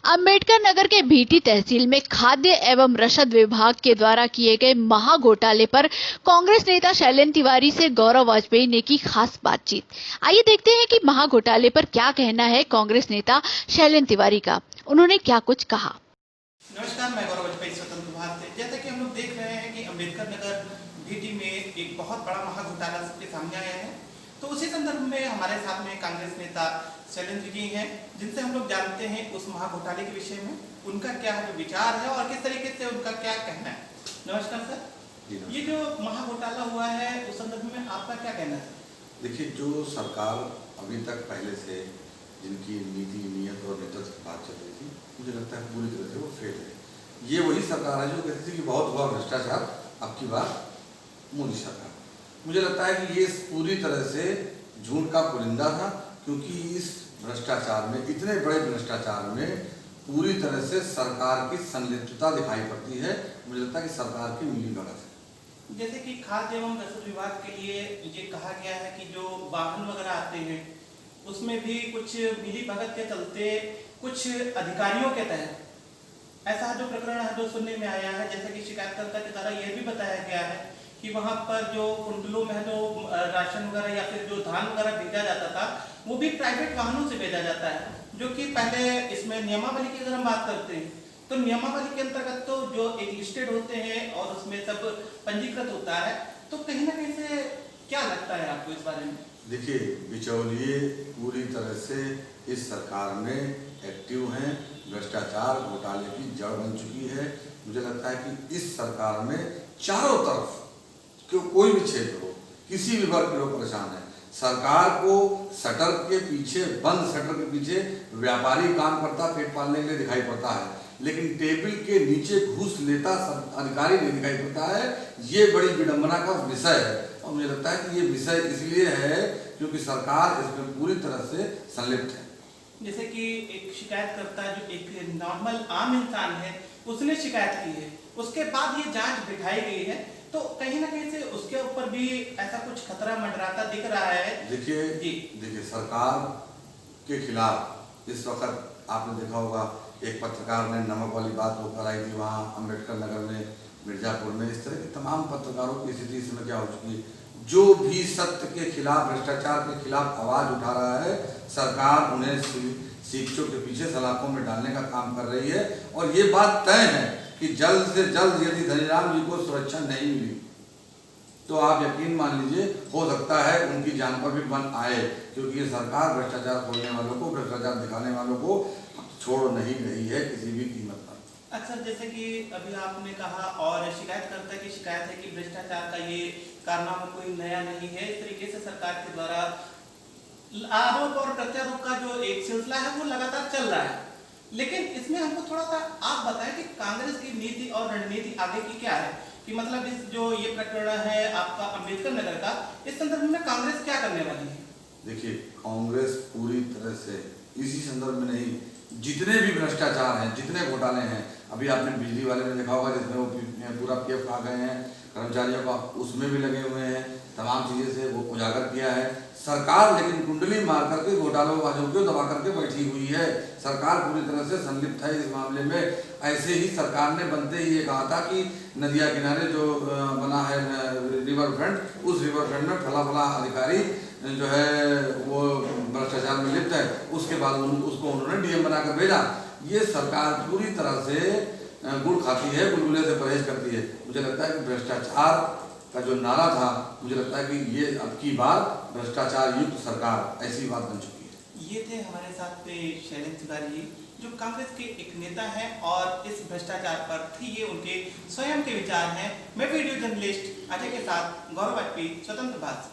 अंबेडकर नगर के भीटी तहसील में खाद्य एवं रसद विभाग के द्वारा किए गए महाघोटाले पर कांग्रेस नेता शैलेंद्र तिवारी से गौरव वाजपेयी ने की खास बातचीत। आइए देखते हैं कि महाघोटाले पर क्या कहना है कांग्रेस नेता शैलेंद्र तिवारी का। उन्होंने क्या कुछ कहा। नमस्कार, मैं गौरव वाजपेयी स्वतंत्र भारत से। जैसा कि हम लोग देख रहे हैं कि अंबेडकर नगर भीटी में एक बहुत बड़ा महाघोटाला सबके सामने आया है, तो उसी संदर्भ में हमारे साथ में कांग्रेस नेता शैलेंद्र जी हैं, जिनसे हम लोग जानते हैं उस महाघोटाले के विषय में उनका क्या है विचार है और किस तरीके से उनका क्या कहना है। नमस्कार सर, ये जो महाघोटाला हुआ है उस संदर्भ में आपका क्या कहना है? देखिए, जो सरकार अभी तक पहले से जिनकी नीति नियत और नेतृत्व की बात चल रही थी, मुझे लगता है पूरी तरह से वो फेल है। ये वही सरकार है जो कहती थी कि बहुत हुआ भ्रष्टाचार, अब की बार मोदी सरकार। मुझे लगता है कि ये पूरी तरह से झूठ का पुलिंदा था, क्योंकि इस भ्रष्टाचार में, इतने बड़े भ्रष्टाचार में पूरी तरह से सरकार की संलिप्तता दिखाई पड़ती है। मुझे लगता है कि सरकार की मिलीभगत है। जैसे कि खाद्य एवं रसद विभाग के लिए ये कहा गया है कि जो वाहन वगैरह आते हैं उसमें भी कुछ मिलीभगत के चलते कुछ अधिकारियों के तहत ऐसा जो प्रकरण है जो सुनने में आया है, जैसे कि शिकायतकर्ता के द्वारा यह भी बताया गया है कि वहां पर जो कुंडलों में जो राशन वगैरह या फिर जो धान वगैरह भेजा जाता था वो भी प्राइवेट वाहनों से भेजा जाता है, जो कि पहले इसमें नियमावली की अगर हम बात करते हैं तो नियमावली के अंतर्गत तो जो एक लिस्टेड होते हैं और उसमें सब पंजीकृत होता है, तो कहीं ना कहीं से क्या लगता है आपको इस बारे में? देखिए, बिचौलिए पूरी तरह से इस सरकार में एक्टिव हैं। भ्रष्टाचार घोटाले की जड़ बन चुकी है। मुझे लगता है कि इस सरकार में चारों तरफ कोई भी क्षेत्र हो, किसी भी वर्ग के लोग परेशान है। सरकार को शटर के पीछे, बंद शटर के पीछे व्यापारी काम करता, पेट पालने के लिए दिखाई पड़ता है, लेकिन टेबल के नीचे घूस लेता अधिकारी नहीं दिखाई पड़ता है। ये बड़ी विडंबना का विषय है और मुझे लगता है कि ये विषय इसलिए है क्योंकि सरकार इसमें पूरी तरह से संलिप्त है। जैसे कि एक शिकायतकर्ता जो एक नॉर्मल आम इंसान है, उसने शिकायत की है, उसके बाद ये जांच बिठाई गई है, तो कहीं ना कहीं से उसके ऊपर भी ऐसा कुछ खतरा मंडराता दिख रहा है। देखिए, सरकार के खिलाफ इस वक्त आपने देखा होगा, एक पत्रकार ने नमक वाली बात वो कराई थी वहाँ अम्बेडकर नगर में, मिर्जापुर में। इस तरह के तमाम पत्रकारों की स्थिति इस समय क्या हो चुकी है। जो भी सत्य के खिलाफ, भ्रष्टाचार के खिलाफ आवाज उठा रहा है, सरकार उन्हें शिक्षकों के पीछे सलाखों में डालने का काम कर रही है। और ये बात तय है कि जल्द से जल्द यदि धनीराम जी को सुरक्षा नहीं मिली तो आप यकीन मान लीजिए, हो सकता है उनकी जान पर भी बन आए, क्योंकि ये सरकार भ्रष्टाचार खोलने वालों को, भ्रष्टाचार दिखाने वालों को छोड़ नहीं रही है किसी भी कीमत पर। अक्सर जैसे कि अभी आपने कहा और शिकायतकर्ता की शिकायत है कि भ्रष्टाचार का ये कारनामा कोई नया नहीं है। इस तरीके से सरकार के द्वारा आरोप और प्रत्यारोप का जो एक सिलसिला है वो लगातार चल रहा है, लेकिन इसमें हमको थोड़ा सा आप बताएं कि कांग्रेस की नीति और रणनीति आगे की क्या है, कि मतलब इस जो ये प्रकरण है आपका अंबेडकर नगर का, इस संदर्भ में कांग्रेस क्या करने वाली है? देखिए, कांग्रेस पूरी तरह से इसी संदर्भ में नहीं, जितने भी भ्रष्टाचार हैं, जितने घोटाले हैं, अभी आपने बिजली वाले में देखा होगा जिसमें वो पूरा पीएफ खा गए हैं कर्मचारियों का, उसमें भी लगे हुए हैं, तमाम चीज़ें से वो उजागर किया है सरकार। लेकिन कुंडली मार करके घोटालेबाजों को दबा करके बैठी हुई है। सरकार पूरी तरह से संलिप्त है इस मामले में। ऐसे ही सरकार ने बनते ही ये कहा था कि नदिया किनारे जो बना है रिवर फ्रंट, उस रिवर फ्रंट में फला फला अधिकारी जो है वो भ्रष्टाचार में लिप्त है। उसके बाद उसको उन्होंने डीएम बनाकर भेजा। ये सरकार पूरी तरह से गुड़ खाती है, गुलगुले से परहेज करती है। मुझे लगता है कि भ्रष्टाचार का जो नारा था, मुझे लगता है कि ये अब की बार भ्रष्टाचार युक्त सरकार, ऐसी बात बन चुकी है। ये थे हमारे साथ शैलेंद्र तिवारी जी, जो कांग्रेस के एक नेता हैं और इस भ्रष्टाचार पर थी ये उनके स्वयं के विचार हैं। मैं वीडियो जर्नलिस्ट अजय के साथ गौरव वाजपेयी, स्वतंत्र भारत।